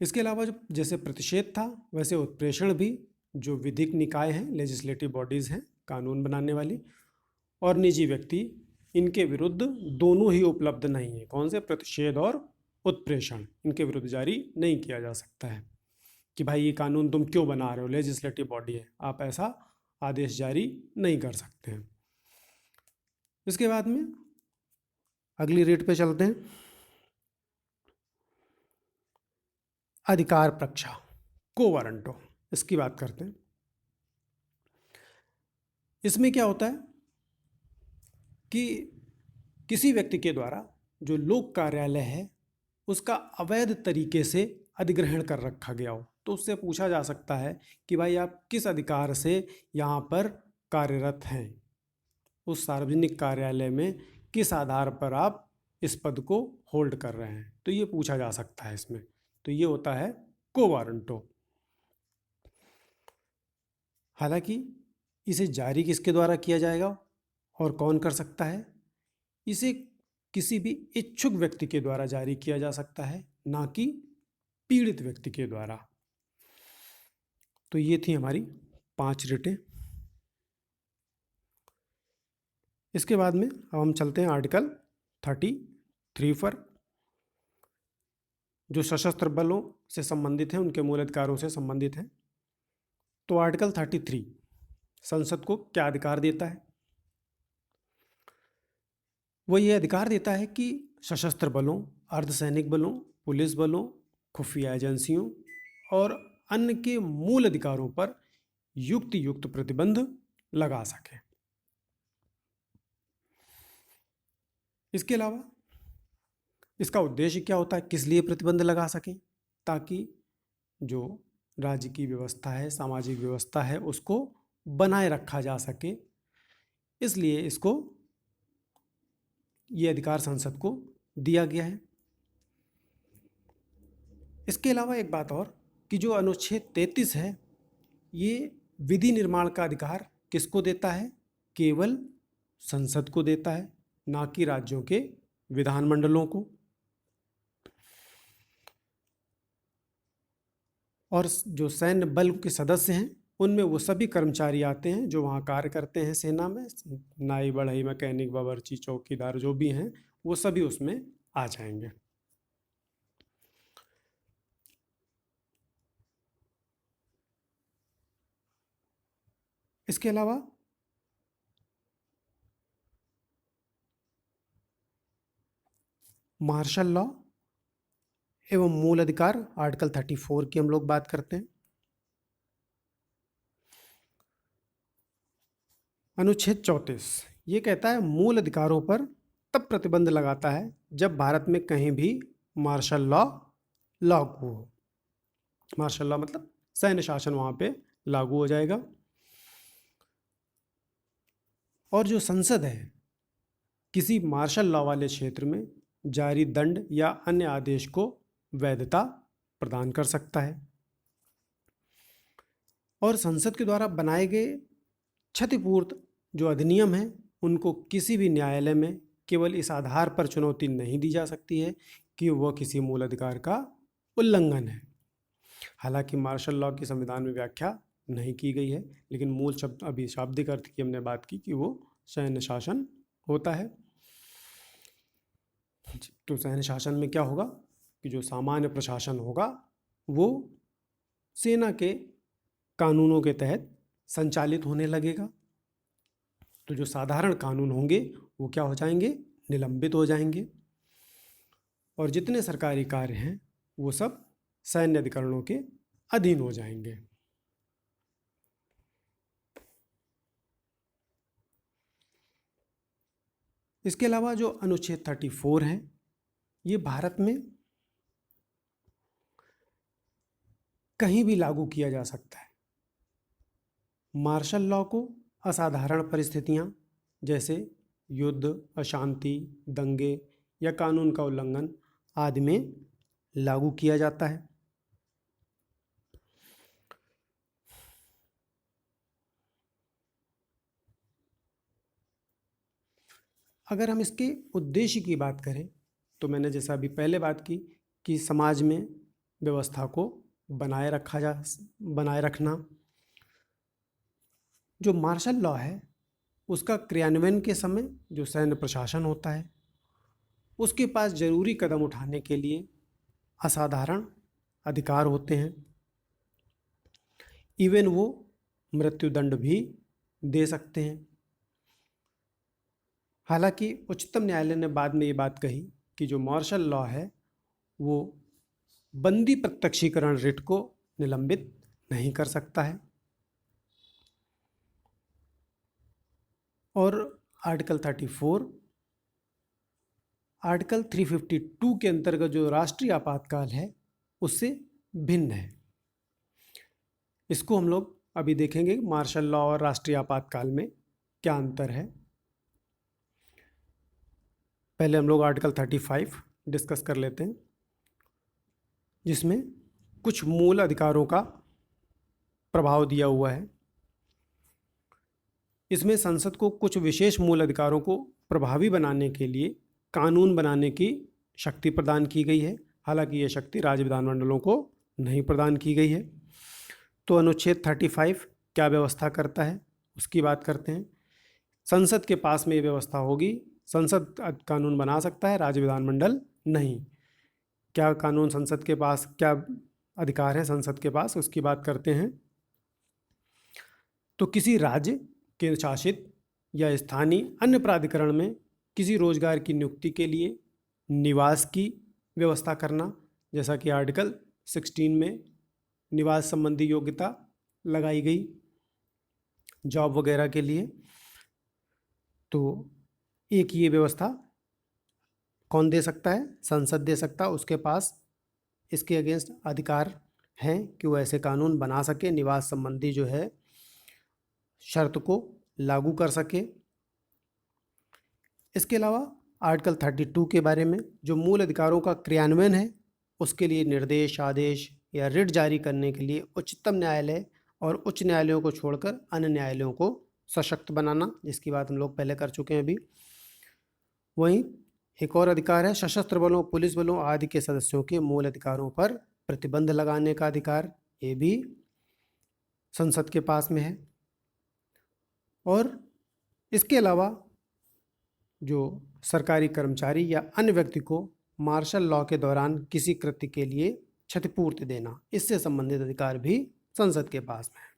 [SPEAKER 1] इसके अलावा जो जैसे प्रतिषेध था वैसे उत्प्रेषण भी, जो विधिक निकाय हैं, लेजिस्लेटिव बॉडीज़ हैं, कानून बनाने वाली, और निजी व्यक्ति, इनके विरुद्ध दोनों ही उपलब्ध नहीं है। कौन से? प्रतिषेध और उत्प्रेषण, इनके विरुद्ध जारी नहीं किया जा सकता है कि भाई ये कानून तुम क्यों बना रहे हो, लेजिस्लेटिव बॉडी है, आप ऐसा आदेश जारी नहीं कर सकते हैं। इसके बाद में अगली रेट पे चलते हैं, अधिकार प्रक्षा, को वारंटो, इसकी बात करते हैं। इसमें क्या होता है कि किसी व्यक्ति के द्वारा जो लोक कार्यालय है उसका अवैध तरीके से अधिग्रहण कर रखा गया हो, तो उससे पूछा जा सकता है कि भाई आप किस अधिकार से यहाँ पर कार्यरत हैं, उस सार्वजनिक कार्यालय में किस आधार पर आप इस पद को होल्ड कर रहे हैं। तो ये पूछा जा सकता है इसमें। तो ये होता है को वारंटो। हालांकि इसे जारी किसके द्वारा किया जाएगा? और कौन कर सकता है? इसे किसी भी इच्छुक व्यक्ति के द्वारा जारी किया जा सकता है, ना कि पीड़ित व्यक्ति के द्वारा। तो ये थी हमारी 5 रिटें। इसके बाद में अब हम चलते हैं आर्टिकल 33 पर, जो सशस्त्र बलों से संबंधित हैं, उनके मूल अधिकारों से संबंधित हैं। तो आर्टिकल 33 संसद को क्या अधिकार देता है? वो ये अधिकार देता है कि सशस्त्र बलों, अर्धसैनिक बलों, पुलिस बलों, खुफिया एजेंसियों और अन्य के मूल अधिकारों पर युक्त प्रतिबंध लगा सके। इसके अलावा इसका उद्देश्य क्या होता है, किस लिए प्रतिबंध लगा सकें? ताकि जो राज्य की व्यवस्था है, सामाजिक व्यवस्था है, उसको बनाए रखा जा सके। इसलिए इसको ये अधिकार संसद को दिया गया है। इसके अलावा एक बात और कि जो अनुच्छेद 33 है, ये विधि निर्माण का अधिकार किसको देता है? केवल संसद को देता है, ना कि राज्यों के विधानमंडलों को। और जो सैन्य बल के सदस्य हैं, उनमें वो सभी कर्मचारी आते हैं जो वहाँ कार्य करते हैं सेना में, नाई, बढ़ई, मैकेनिक, बावर्ची, चौकीदार जो भी हैं, वो सभी उसमें आ जाएंगे। इसके अलावा मार्शल लॉ एवं मूल अधिकार, आर्टिकल 34 की हम लोग बात करते हैं। अनुच्छेद 34 ये कहता है मूल अधिकारों पर तब प्रतिबंध लगाता है जब भारत में कहीं भी मार्शल लॉ लागू हो। मार्शल लॉ मतलब सैन्य शासन वहाँ पे लागू हो जाएगा। और जो संसद है, किसी मार्शल लॉ वाले क्षेत्र में जारी दंड या अन्य आदेश को वैधता प्रदान कर सकता है। और संसद के द्वारा बनाए गए क्षतिपूर्त जो अधिनियम हैं, उनको किसी भी न्यायालय में केवल इस आधार पर चुनौती नहीं दी जा सकती है कि वह किसी मूल अधिकार का उल्लंघन है। हालांकि मार्शल लॉ की संविधान में व्याख्या नहीं की गई है, लेकिन मूल शब्द अभी शाब्दिक अर्थ की हमने बात की कि वो सैन्य शासन होता है। तो सैन्य शासन में क्या होगा कि जो सामान्य प्रशासन होगा वो सेना के कानूनों के तहत संचालित होने लगेगा। तो जो साधारण कानून होंगे वो क्या हो जाएंगे? निलंबित हो जाएंगे। और जितने सरकारी कार्य हैं वो सब सैन्य अधिकरणों के अधीन हो जाएंगे। इसके अलावा जो अनुच्छेद 34 है, ये भारत में कहीं भी लागू किया जा सकता है। मार्शल लॉ को असाधारण परिस्थितियां जैसे युद्ध, अशांति, दंगे या कानून का उल्लंघन आदि में लागू किया जाता है। अगर हम इसके उद्देश्य की बात करें तो मैंने जैसा अभी पहले बात की कि समाज में व्यवस्था को बनाए रखना। जो मार्शल लॉ है उसका क्रियान्वयन के समय जो सैन्य प्रशासन होता है उसके पास जरूरी कदम उठाने के लिए असाधारण अधिकार होते हैं। इवन वो मृत्युदंड भी दे सकते हैं। हालांकि उच्चतम न्यायालय ने बाद में ये बात कही कि जो मार्शल लॉ है वो बंदी प्रत्यक्षीकरण रिट को निलंबित नहीं कर सकता है। और आर्टिकल 34 आर्टिकल 352 के अंतर्गत जो राष्ट्रीय आपातकाल है उससे भिन्न है। इसको हम लोग अभी देखेंगे मार्शल लॉ और राष्ट्रीय आपातकाल में क्या अंतर है। पहले हम लोग आर्टिकल 35 डिस्कस कर लेते हैं, जिसमें कुछ मूल अधिकारों का प्रभाव दिया हुआ है। इसमें संसद को कुछ विशेष मूल अधिकारों को प्रभावी बनाने के लिए कानून बनाने की शक्ति प्रदान की गई है। हालांकि यह शक्ति राज्य विधानमंडलों को नहीं प्रदान की गई है। तो अनुच्छेद 35 क्या व्यवस्था करता है उसकी बात करते हैं। संसद के पास में ये व्यवस्था होगी, संसद कानून बना सकता है, राज्य विधानमंडल नहीं। क्या कानून संसद के पास, क्या अधिकार है संसद के पास, उसकी बात करते हैं। तो किसी राज्य केंद्र शासित या स्थानीय अन्य प्राधिकरण में किसी रोजगार की नियुक्ति के लिए निवास की व्यवस्था करना, जैसा कि आर्टिकल 16 में निवास संबंधी योग्यता लगाई गई जॉब वगैरह के लिए। तो एक ये व्यवस्था कौन दे सकता है? संसद दे सकता है। उसके पास इसके अगेंस्ट अधिकार हैं कि वो ऐसे कानून बना सके, निवास संबंधी जो है शर्त को लागू कर सके। इसके अलावा आर्टिकल 32 के बारे में, जो मूल अधिकारों का क्रियान्वयन है उसके लिए निर्देश, आदेश या रिट जारी करने के लिए उच्चतम न्यायालय और उच्च न्यायालयों को छोड़कर अन्य न्यायालयों को सशक्त बनाना, जिसकी बात हम लोग पहले कर चुके हैं अभी। वहीं एक और अधिकार है सशस्त्र बलों, पुलिस बलों आदि के सदस्यों के मूल अधिकारों पर प्रतिबंध लगाने का अधिकार, ये भी संसद के पास में है। और इसके अलावा जो सरकारी कर्मचारी या अन्य व्यक्ति को मार्शल लॉ के दौरान किसी कृत्य के लिए क्षतिपूर्ति देना, इससे संबंधित अधिकार भी संसद के पास में है।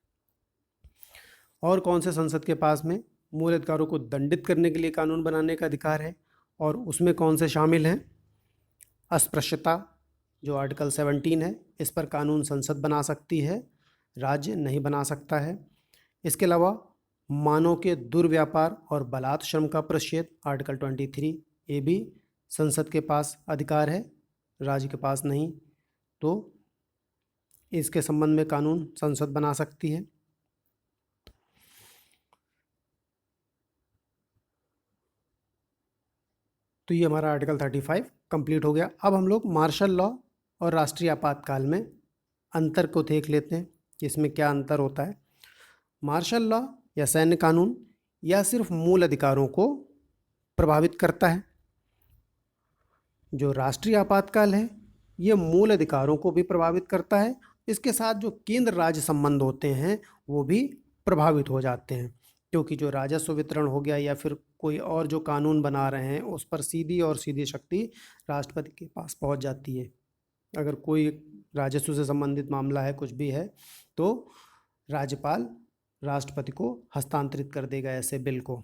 [SPEAKER 1] और कौन से संसद के पास में मूल अधिकारों को दंडित करने के लिए कानून बनाने का अधिकार है, और उसमें कौन से शामिल हैं? अस्पृश्यता, जो आर्टिकल 17 है, इस पर कानून संसद बना सकती है, राज्य नहीं बना सकता है। इसके अलावा मानव के दुर्व्यापार और बलात् श्रम का प्रतिषेध, आर्टिकल 23, ये भी संसद के पास अधिकार है, राज्य के पास नहीं। तो इसके संबंध में कानून संसद बना सकती है। तो ये हमारा आर्टिकल 35 कंप्लीट हो गया। अब हम लोग मार्शल लॉ और राष्ट्रीय आपातकाल में अंतर को देख लेते हैं कि इसमें क्या अंतर होता है। मार्शल लॉ या सैन्य कानून या सिर्फ मूल अधिकारों को प्रभावित करता है। जो राष्ट्रीय आपातकाल है ये मूल अधिकारों को भी प्रभावित करता है, इसके साथ जो केंद्र राज्य संबंध होते हैं वो भी प्रभावित हो जाते हैं, क्योंकि जो राजस्व वितरण हो गया या फिर कोई और जो कानून बना रहे हैं उस पर सीधी और सीधी शक्ति राष्ट्रपति के पास पहुंच जाती है। अगर कोई राजस्व से संबंधित मामला है, कुछ भी है, तो राज्यपाल राष्ट्रपति को हस्तांतरित कर देगा ऐसे बिल को।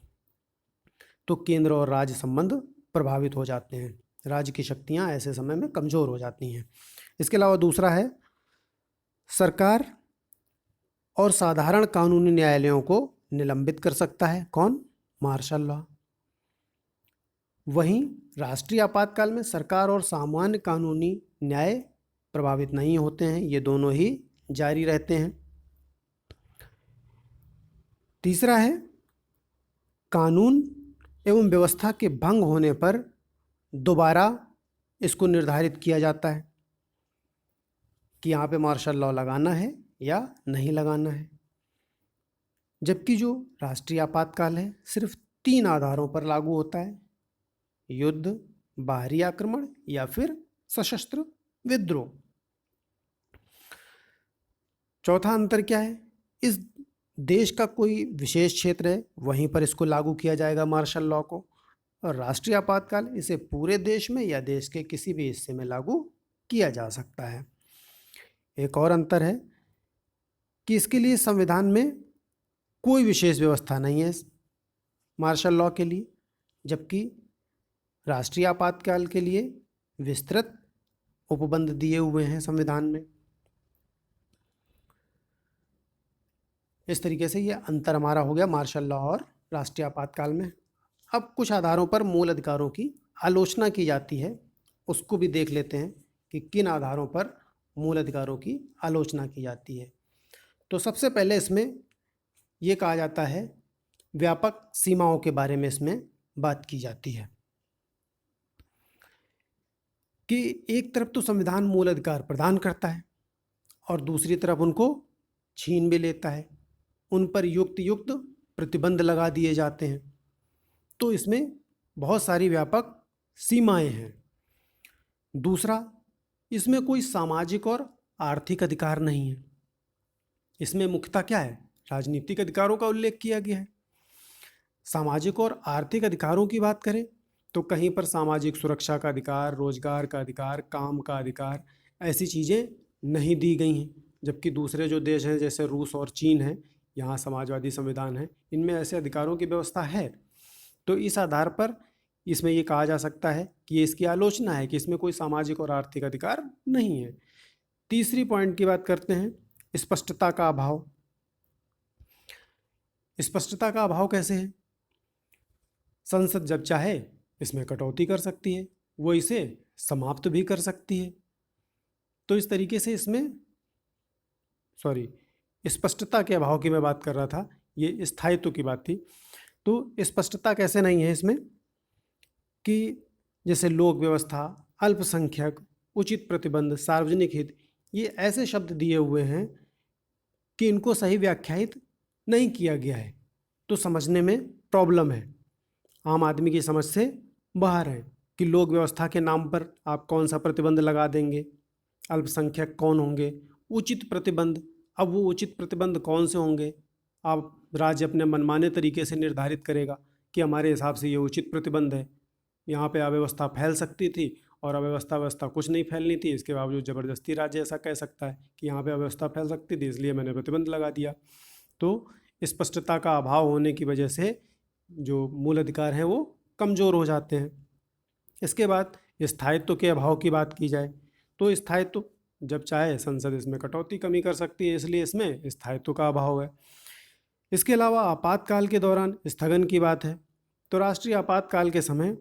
[SPEAKER 1] तो केंद्र और राज्य संबंध प्रभावित हो जाते हैं, राज्य की शक्तियां ऐसे समय में कमज़ोर हो जाती हैं। इसके अलावा दूसरा है सरकार और साधारण कानूनी न्यायालयों को निलंबित कर सकता है। कौन? Martial law. वहीं राष्ट्रीय आपातकाल में सरकार और सामान्य कानूनी न्याय प्रभावित नहीं होते हैं, ये दोनों ही जारी रहते हैं। तीसरा है कानून एवं व्यवस्था के भंग होने पर दोबारा इसको निर्धारित किया जाता है कि यहाँ पे मार्शल लॉ लगाना है या नहीं लगाना है। जबकि जो राष्ट्रीय आपातकाल है सिर्फ 3 आधारों पर लागू होता है: युद्ध, बाहरी आक्रमण या फिर सशस्त्र विद्रोह। चौथा अंतर क्या है? इस देश का कोई विशेष क्षेत्र है वहीं पर इसको लागू किया जाएगा मार्शल लॉ को, और राष्ट्रीय आपातकाल इसे पूरे देश में या देश के किसी भी हिस्से में लागू किया जा सकता है। एक और अंतर है कि इसके लिए संविधान में कोई विशेष व्यवस्था नहीं है मार्शल लॉ के लिए, जबकि राष्ट्रीय आपातकाल के लिए विस्तृत उपबंध दिए हुए हैं संविधान में। इस तरीके से ये अंतर हमारा हो गया मार्शल लॉ और राष्ट्रीय आपातकाल में। अब कुछ आधारों पर मूल अधिकारों की आलोचना की जाती है, उसको भी देख लेते हैं कि किन आधारों पर मूल अधिकारों की आलोचना की जाती है। तो सबसे पहले इसमें ये कहा जाता है, व्यापक सीमाओं के बारे में इसमें बात की जाती है कि एक तरफ तो संविधान मूल अधिकार प्रदान करता है और दूसरी तरफ उनको छीन भी लेता है। उन पर युक्त प्रतिबंध लगा दिए जाते हैं। तो इसमें बहुत सारी व्यापक सीमाएं हैं। दूसरा, इसमें कोई सामाजिक और आर्थिक अधिकार नहीं है। इसमें मुख्यतः क्या है, राजनीतिक अधिकारों का उल्लेख किया गया है। सामाजिक और आर्थिक अधिकारों की बात करें तो कहीं पर सामाजिक सुरक्षा का अधिकार, रोजगार का अधिकार, काम का अधिकार, ऐसी चीज़ें नहीं दी गई हैं। जबकि दूसरे जो देश हैं जैसे रूस और चीन हैं, यहाँ समाजवादी संविधान है, इनमें ऐसे अधिकारों की व्यवस्था है। तो इस आधार पर इसमें ये कहा जा सकता है कि ये इसकी आलोचना है कि इसमें कोई सामाजिक और आर्थिक अधिकार नहीं है। तीसरी पॉइंट की बात करते हैं, स्पष्टता का अभाव। स्पष्टता का अभाव कैसे है? संसद जब चाहे इसमें कटौती कर सकती है, वो इसे समाप्त भी कर सकती है। तो इस तरीके से इसमें स्पष्टता के अभाव की मैं बात कर रहा था, ये स्थायित्व की बात थी। तो स्पष्टता कैसे नहीं है इसमें कि जैसे लोक व्यवस्था, अल्पसंख्यक, उचित प्रतिबंध, सार्वजनिक हित, ये ऐसे शब्द दिए हुए हैं कि इनको सही व्याख्यायित नहीं किया गया है, तो समझने में प्रॉब्लम है, आम आदमी की समझ से बाहर है कि लोक व्यवस्था के नाम पर आप कौन सा प्रतिबंध लगा देंगे, अल्पसंख्यक कौन होंगे, उचित प्रतिबंध, अब वो उचित प्रतिबंध कौन से होंगे, आप राज्य अपने मनमाने तरीके से निर्धारित करेगा कि हमारे हिसाब से ये उचित प्रतिबंध है। यहाँ पे अव्यवस्था फैल सकती थी और अव्यवस्था कुछ नहीं फैलनी थी, इसके बावजूद ज़बरदस्ती राज्य ऐसा कह सकता है कि यहाँ पे अव्यवस्था फैल सकती थी इसलिए मैंने प्रतिबंध लगा दिया। तो स्पष्टता का अभाव होने की वजह से जो मूल अधिकार हैं वो कमज़ोर हो जाते हैं। इसके बाद स्थायित्व के अभाव की बात की जाए तो स्थायित्व जब चाहे संसद इसमें कटौती कमी कर सकती है, इसलिए इसमें स्थायित्व का अभाव है। इसके अलावा आपातकाल के दौरान स्थगन की बात है तो राष्ट्रीय आपातकाल के समय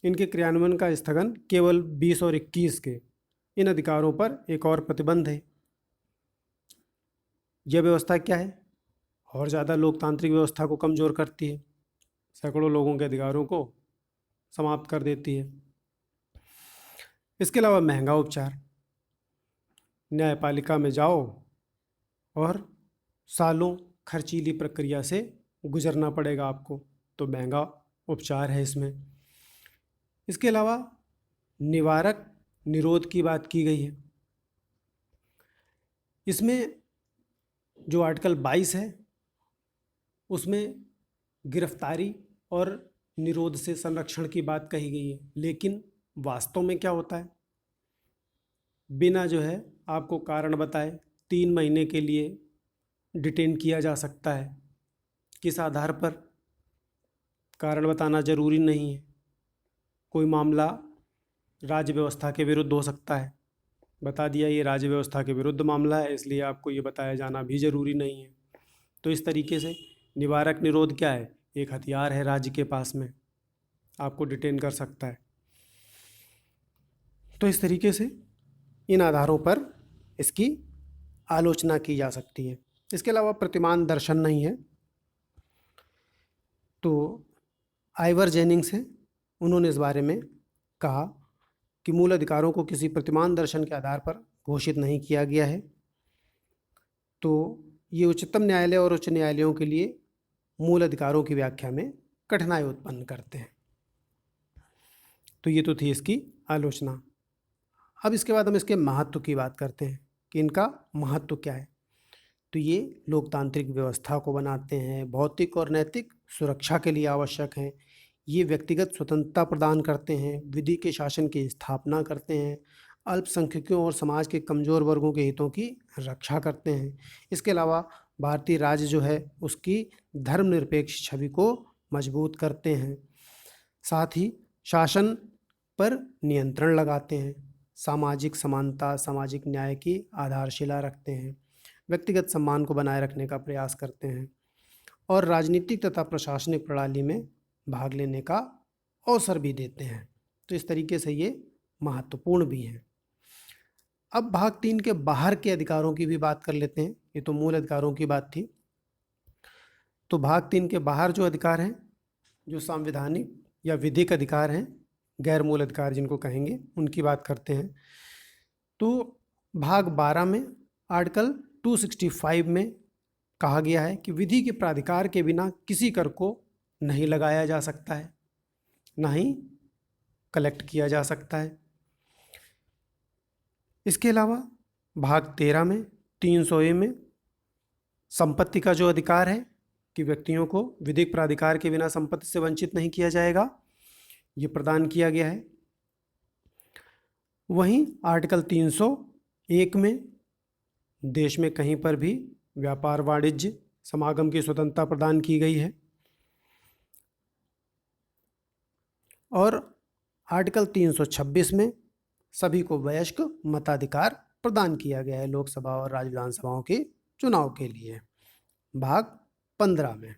[SPEAKER 1] इनके क्रियान्वयन का स्थगन केवल 20 और 21 के इन अधिकारों पर एक और प्रतिबंध है। यह व्यवस्था क्या है, और ज़्यादा लोकतांत्रिक व्यवस्था को कमज़ोर करती है, सैकड़ों लोगों के अधिकारों को समाप्त कर देती है। इसके अलावा महंगा उपचार, न्यायपालिका में जाओ और सालों खर्चीली प्रक्रिया से गुजरना पड़ेगा आपको, तो महंगा उपचार है इसमें। इसके अलावा निवारक निरोध की बात की गई है। इसमें जो आर्टिकल 22 है उसमें गिरफ्तारी और निरोध से संरक्षण की बात कही गई है, लेकिन वास्तव में क्या होता है, बिना जो है आपको कारण बताए 3 महीने के लिए डिटेन किया जा सकता है। किस आधार पर, कारण बताना जरूरी नहीं है। कोई मामला राज्य व्यवस्था के विरुद्ध हो सकता है, बता दिया ये राज्य व्यवस्था के विरुद्ध मामला है इसलिए आपको ये बताया जाना भी जरूरी नहीं है। तो इस तरीके से निवारक निरोध क्या है, एक हथियार है राज्य के पास में, आपको डिटेन कर सकता है। तो इस तरीके से इन आधारों पर इसकी आलोचना की जा सकती है। इसके अलावा प्रतिमान दर्शन नहीं है। तो आइवर जेनिंग्स हैं, उन्होंने इस बारे में कहा कि मूल अधिकारों को किसी प्रतिमान दर्शन के आधार पर घोषित नहीं किया गया है। तो ये उच्चतम न्यायालय और उच्च न्यायालयों के लिए मूल अधिकारों की व्याख्या में कठिनाई उत्पन्न करते हैं। तो ये तो थी इसकी आलोचना। अब इसके बाद हम इसके महत्व की बात करते हैं कि इनका महत्व क्या है। तो ये लोकतांत्रिक व्यवस्था को बनाते हैं, भौतिक और नैतिक सुरक्षा के लिए आवश्यक हैं, ये व्यक्तिगत स्वतंत्रता प्रदान करते हैं, विधि के शासन की स्थापना करते हैं, अल्पसंख्यकों और समाज के कमज़ोर वर्गों के हितों की रक्षा करते हैं। इसके अलावा भारतीय राज्य जो है उसकी धर्मनिरपेक्ष छवि को मजबूत करते हैं, साथ ही शासन पर नियंत्रण लगाते हैं, सामाजिक समानता, सामाजिक न्याय की आधारशिला रखते हैं, व्यक्तिगत सम्मान को बनाए रखने का प्रयास करते हैं और राजनीतिक तथा प्रशासनिक प्रणाली में भाग लेने का अवसर भी देते हैं। तो इस तरीके से ये महत्वपूर्ण भी हैं। अब भाग 3 के बाहर के अधिकारों की भी बात कर लेते हैं। ये तो मूल अधिकारों की बात थी। तो भाग 3 के बाहर जो अधिकार हैं, जो संवैधानिक या विधिक अधिकार हैं, गैर मूल अधिकार जिनको कहेंगे, उनकी बात करते हैं। तो भाग 12 में आर्टिकल 265 में कहा गया है कि विधि के प्राधिकार के बिना किसी कर को नहीं लगाया जा सकता है, ना ही कलेक्ट किया जा सकता है। इसके अलावा भाग 13 में 300A में संपत्ति का जो अधिकार है कि व्यक्तियों को विधिक प्राधिकार के बिना संपत्ति से वंचित नहीं किया जाएगा, ये प्रदान किया गया है। वहीं आर्टिकल 301 में देश में कहीं पर भी व्यापार वाणिज्य समागम की स्वतंत्रता प्रदान की गई है। और आर्टिकल 326 में सभी को वयस्क मताधिकार प्रदान किया गया है लोकसभा और राज्य विधानसभाओं के चुनाव के लिए। भाग 15 में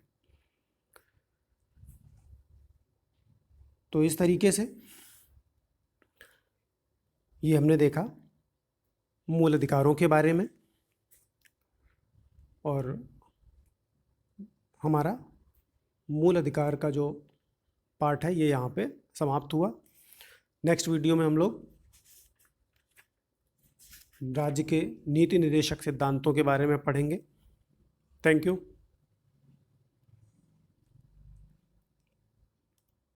[SPEAKER 1] तो इस तरीके से ये हमने देखा मूल अधिकारों के बारे में, और हमारा मूल अधिकार का जो पार्ट है ये यहाँ पे समाप्त हुआ। नेक्स्ट वीडियो में हम लोग राज्य के नीति निर्देशक सिद्धांतों के बारे में पढ़ेंगे। Thank you.